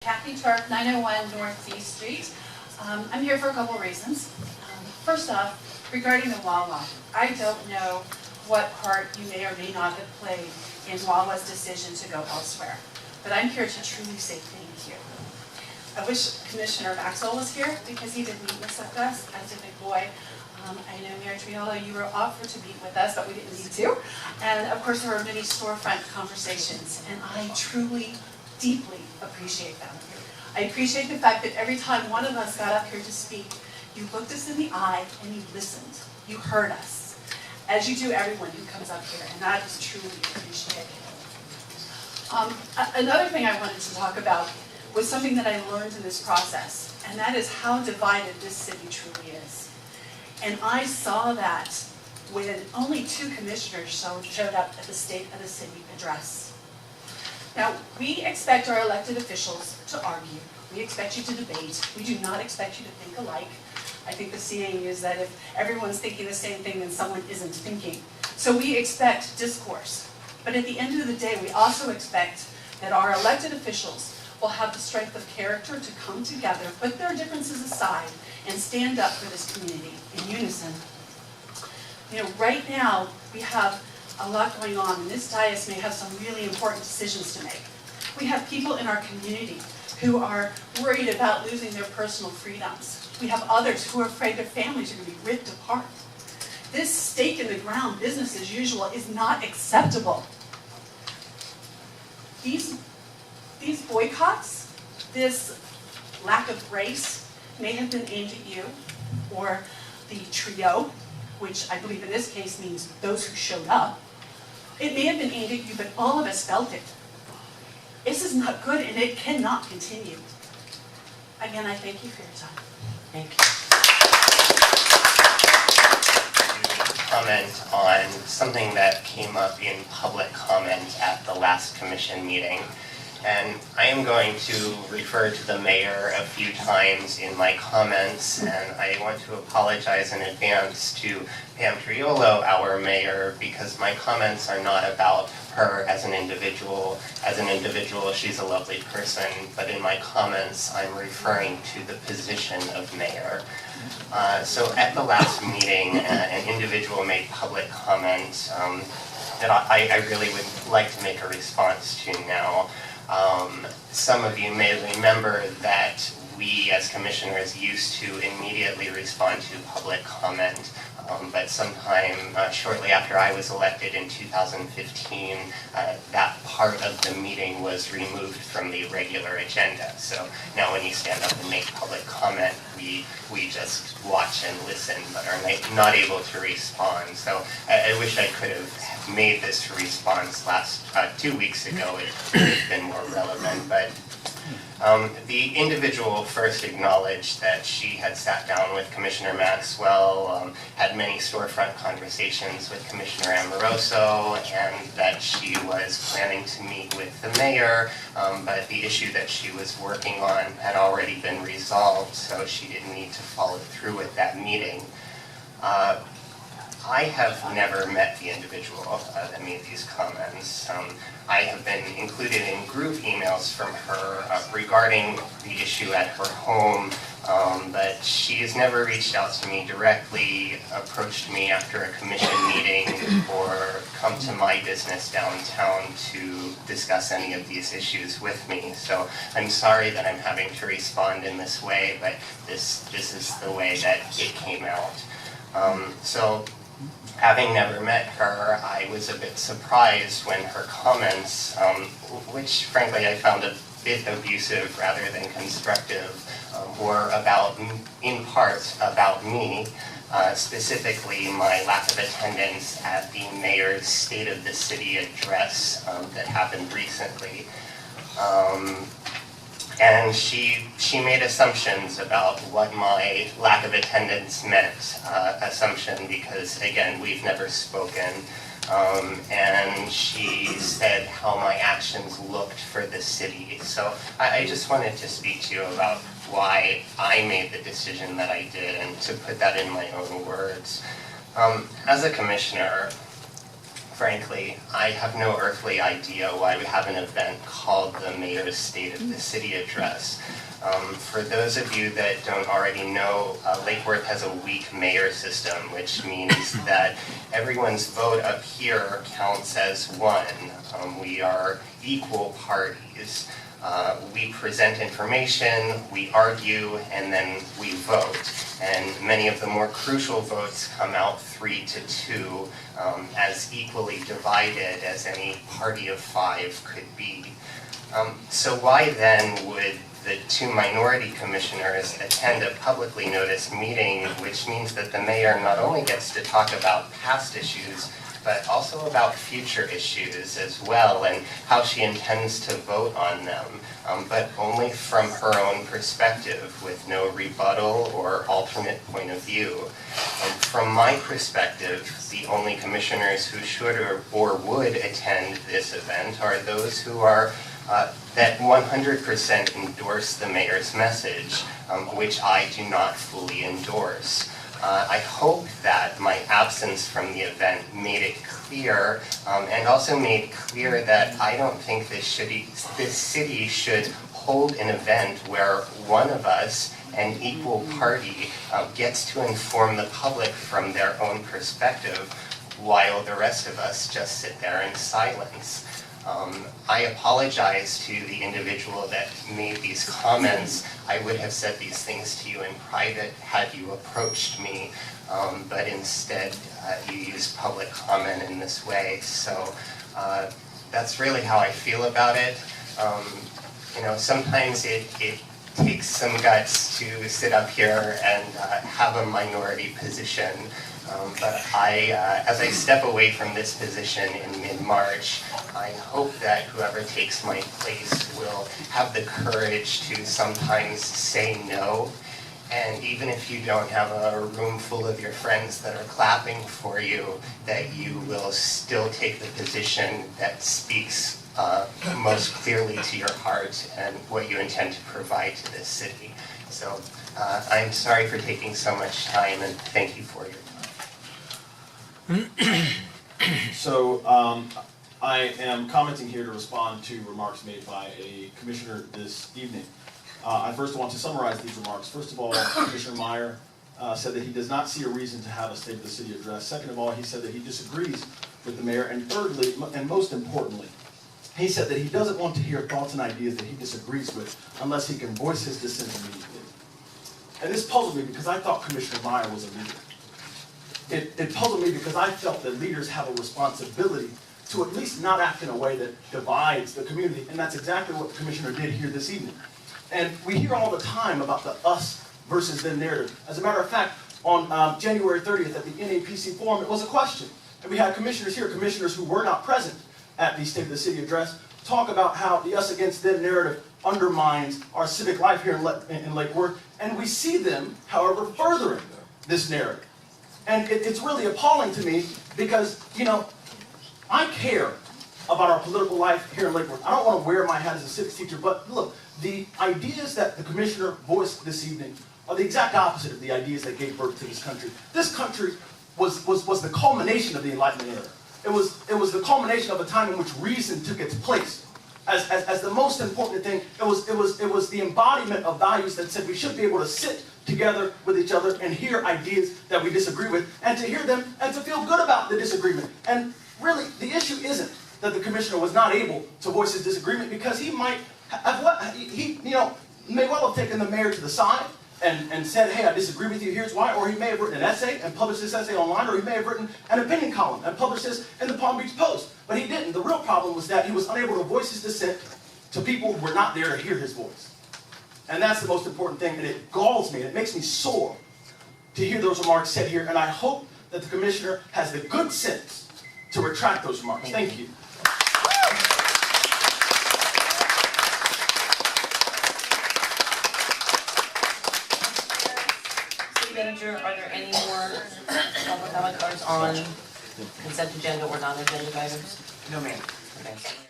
Kathy Turk, 901 North D Street. I'm here for a couple of reasons. First off, regarding the Wawa, I don't know what part you may or may not have played in Wawa's decision to go elsewhere, but I'm here to truly say thank you. I wish Commissioner Maxwell was here because he did meet with us as a big boy. I know Mayor Triolo, you were offered to meet with us, but we didn't need to. And of course, there were many storefront conversations, and I truly, deeply appreciate them. I appreciate the fact that every time one of us got up here to speak, you looked us in the eye and you listened. You heard us, as you do everyone who comes up here, and that is truly appreciated. Another thing I wanted to talk about was something that I learned in this process, and that is how divided this city truly is. And I saw that when only 2 commissioners showed up at the State of the City address. Now, we expect our elected officials to argue. We expect you to debate. We do not expect you to think alike. I think the saying is that if everyone's thinking the same thing, then someone isn't thinking. So we expect discourse. But at the end of the day, we also expect that our elected officials will have the strength of character to come together, put their differences aside, and stand up for this community in unison. You know, right now, we have a lot going on, and this dais may have some really important decisions to make. We have people in our community who are worried about losing their personal freedoms. We have others who are afraid their families are going to be ripped apart. This stake in the ground, business as usual, is not acceptable. These boycotts, this lack of grace, may have been aimed at you, or the trio, which I believe in this case means those who showed up. It may have been aimed at you, but all of us felt it. This is not good, and it cannot continue. Again, I thank you for your time. Thank you. Comment on something that came up in public comment at the last commission meeting. And I am going to refer to the mayor a few times in my comments, and I want to apologize in advance to Pam Triolo, our mayor, because my comments are not about her as an individual. As an individual, she's a lovely person, but in my comments, I'm referring to the position of mayor. So at the last meeting, an individual made public comment that I really would like to make a response to now. Some of you may remember that we as commissioners used to immediately respond to public comment, but sometime shortly after I was elected in 2015, that part of the meeting was removed from the regular agenda. So now when you stand up and make public comment, we just watch and listen, but are not able to respond. So I wish I could have made this response 2 weeks ago. It would have been more relevant, but the individual first acknowledged that she had sat down with Commissioner Maxwell, had many storefront conversations with Commissioner Amoroso, and that she was planning to meet with the mayor, but the issue that she was working on had already been resolved, so she didn't need to follow through with that meeting. I have never met the individual that made these comments. I have been included in group emails from her regarding the issue at her home, but she has never reached out to me directly, approached me after a commission meeting, or come to my business downtown to discuss any of these issues with me. So I'm sorry that I'm having to respond in this way, but this is the way that it came out. Having never met her, I was a bit surprised when her comments, which frankly I found a bit abusive rather than constructive, were in part about me, specifically my lack of attendance at the mayor's State of the City address that happened recently. And she made assumptions about what my lack of attendance meant, assumption because, again, we've never spoken. And she said how my actions looked for the city. So I just wanted to speak to you about why I made the decision that I did and to put that in my own words. As a commissioner, frankly, I have no earthly idea why we have an event called the Mayor's State of the City Address. For those of you that don't already know, Lake Worth has a weak mayor system, which means that everyone's vote up here counts as one. We are equal parties. We present information, we argue, and then we vote. And many of the more crucial votes come out 3-2, as equally divided as any party of 5 could be. So why then would the 2 minority commissioners attend a publicly noticed meeting, which means that the mayor not only gets to talk about past issues, but also about future issues as well, and how she intends to vote on them, but only from her own perspective, with no rebuttal or alternate point of view. From my perspective, the only commissioners who should or would attend this event are those who are that 100% endorse the mayor's message, which I do not fully endorse. I hope that my absence from the event made it clear, and also made clear that I don't think this city should hold an event where one of us, an equal party, gets to inform the public from their own perspective, while the rest of us just sit there in silence. I apologize to the individual that made these comments. I would have said these things to you in private had you approached me, but instead you used public comment in this way. So that's really how I feel about it. You know, sometimes it takes some guts to sit up here and have a minority position. But as I step away from this position in mid-March, I hope that whoever takes my place will have the courage to sometimes say no. And even if you don't have a room full of your friends that are clapping for you, that you will still take the position that speaks most clearly to your heart and what you intend to provide to this city. So I'm sorry for taking so much time, and thank you for your time. So I am commenting here to respond to remarks made by a commissioner this evening. I first want to summarize these remarks. First of all, Commissioner Meyer said that he does not see a reason to have a State of the City address. Second of all, he said that he disagrees with the mayor. And thirdly, and most importantly, he said that he doesn't want to hear thoughts and ideas that he disagrees with unless he can voice his dissent immediately. And this puzzled me because I thought Commissioner Meyer was a leader. It puzzled me because I felt that leaders have a responsibility to at least not act in a way that divides the community, and that's exactly what the commissioner did here this evening. And we hear all the time about the us versus them narrative. As a matter of fact, on January 30th at the NAPC forum, it was a question. And we had commissioners here, commissioners who were not present at the State of the City address, talk about how the us against them narrative undermines our civic life here in Lake Worth. And we see them, however, furthering this narrative. And it's really appalling to me because, you know, I care about our political life here in Lake Worth. I don't want to wear my hat as a civics teacher, but look, the ideas that the commissioner voiced this evening are the exact opposite of the ideas that gave birth to this country. This country was the culmination of the Enlightenment era. It was the culmination of a time in which reason took its place. As the most important thing, it was the embodiment of values that said we should be able to sit together with each other and hear ideas that we disagree with, and to hear them and to feel good about the disagreement. And really, the issue isn't that the commissioner was not able to voice his disagreement, because he might have may well have taken the mayor to the side and said, hey, I disagree with you, here's why. Or he may have written an essay and published this essay online, or he may have written an opinion column and published this in the Palm Beach Post. But he didn't. The real problem was that he was unable to voice his dissent to people who were not there to hear his voice. And that's the most important thing, and it galls me, and it makes me sore to hear those remarks said here, and I hope that the commissioner has the good sense to retract those remarks. Thank you. City Manager, are there any more public comment cards on consent agenda or non-agenda items? No, ma'am. Okay.